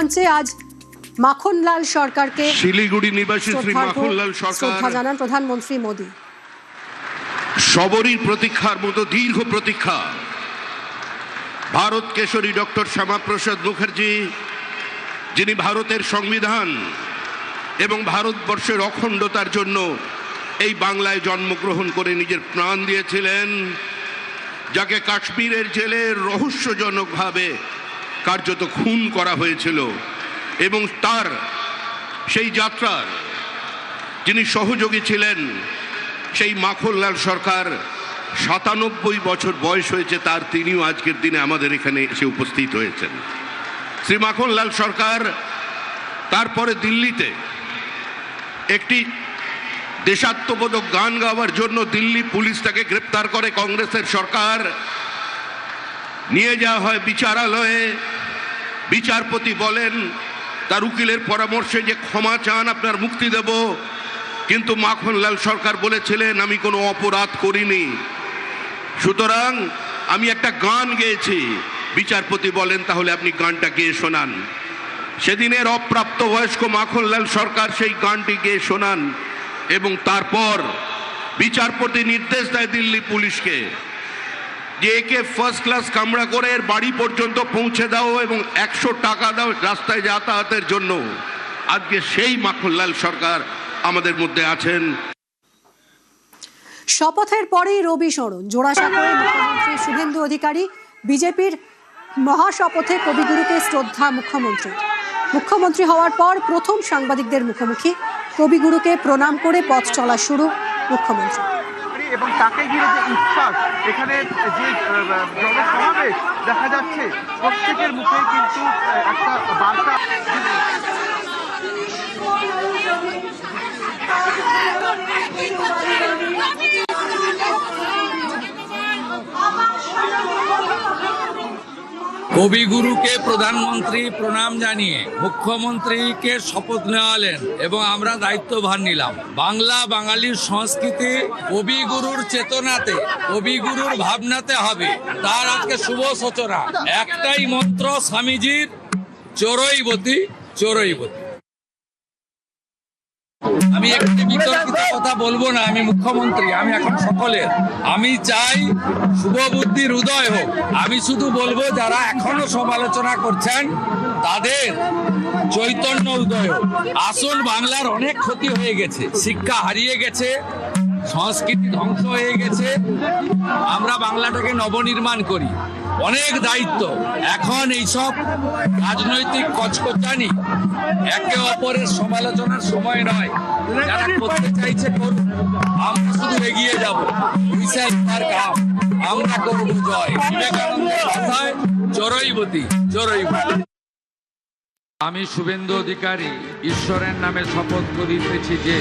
মঞ্চে আজ মাখনলাল সরকারকে শিলিগুড়ি নিবাসী শ্রী মাখনলাল সরকার শ্রদ্ধা জানান প্রধানমন্ত্রী মোদী। সবরই প্রতীক্ষার মতো দীর্ঘ প্রতীক্ষা ভারত কেশরী ডক্টর শ্যামাপ্রসাদ মুখার্জি, যিনি ভারতের সংবিধান এবং ভারতবর্ষের অখণ্ডতার জন্য এই বাংলায় জন্মগ্রহণ করে নিজের প্রাণ দিয়েছিলেন, যাকে কাশ্মীরের জেলে রহস্যজনকভাবে কার্যত খুন করা হয়েছিল, এবং তার সেই যাত্রার যিনি সহযোগী ছিলেন সেই মাখনলাল সরকার ৯৭ বছর বয়স হয়েছে তার, তিনিও আজকের দিনে আমাদের এখানে এসে উপস্থিত হয়েছেন। শ্রী মাখনলাল সরকার তারপরে দিল্লিতে একটি দেশাত্মবোধক গান গাওয়ার জন্য দিল্লি পুলিশ তাকে গ্রেপ্তার করে, কংগ্রেসের সরকার নিয়ে যাওয়া হয় বিচারালয়ে। বিচারপতি বলেন তার উকিলের পরামর্শে যে ক্ষমা চান, আপনার মুক্তি দেব, কিন্তু মাখনলাল সরকার বলেছিলেন আমি কোনো অপরাধ করিনি, সুতরাং আমি একটা গান গেয়েছি। বিচারপতি বলেন তাহলে আপনি গানটা গেয়ে শোনান। সেদিনের অপ্রাপ্তবয়স্ক মাখনলাল সরকার সেই গানটি গেয়ে শোনান, এবং তারপর বিচারপতি নির্দেশ দেয় দিল্লি পুলিশকে যে একে ফার্স্ট ক্লাস কামরা করে এর বাড়ি পর্যন্ত পৌঁছে দাও এবং ১০০ টাকা দাও রাস্তায় যাতায়াতের জন্য। আজকে সেই মাখনলাল সরকার আমাদের মধ্যে আছেন। শপথের পরেই রবি শরণ জোড়াসাঁকোরে মুখ্যমন্ত্রী শুভেন্দু অধিকারী, বিজেপির মহাশপথে কবিগুরুকে শ্রদ্ধা মুখ্যমন্ত্রী হওয়ার পর প্রথম সাংবাদিকদের মুখোমুখি, কবিগুরুকে প্রণাম করে পথ চলা শুরু মুখ্যমন্ত্রী। এবং তাকে ঘিরে যে উচ্ছ্বাস, এখানে যে জনসমাবেশ দেখা যাচ্ছে, প্রত্যেকের মুখে কিন্তু একটা বার্তা। কবিগুরুকে প্রধানমন্ত্রী প্রণাম জানিয়ে মুখ্যমন্ত্রীকে শপথ নেওয়ালেন এবং আমরা দায়িত্বভার নিলাম। বাংলা বাঙালির সংস্কৃতি কবিগুরুর চেতনাতে, কবিগুরুর ভাবনাতে হবে, তার আজকে শুভ সূচনা। একটাই মন্ত্র স্বামীজির, চোরইবতী চোরইবতী। আমি একটি বিতর্কিত কথা বলবো না, আমি মুখ্যমন্ত্রী, আমি এখন সকলের। আমি চাই শুভ বুদ্ধির উদয় হোক। আমি শুধু বলবো যারা এখনো সমালোচনা করছেন তাদের চৈতন্য উদয় হোক। আসল বাংলার অনেক ক্ষতি হয়ে গেছে, শিক্ষা হারিয়ে গেছে, সংস্কৃতি ধ্বংস হয়ে গেছে। আমরা বাংলাটাকে নবনির্মাণ করি, অনেক দায়িত্ব। এখন এইসব রাজনৈতিক কচকচানি, একে অপরের সমালোচনার সময় নয়। যারা করতে চাইছে করুন, আমরা শুধু এগিয়ে যাব। আমরা করব জয়। বিবেকানন্দের কথায় চোরইবতী চোরইবতী। আমি শুভেন্দু অধিকারী ঈশ্বরের নামে শপথ করিতেছি যে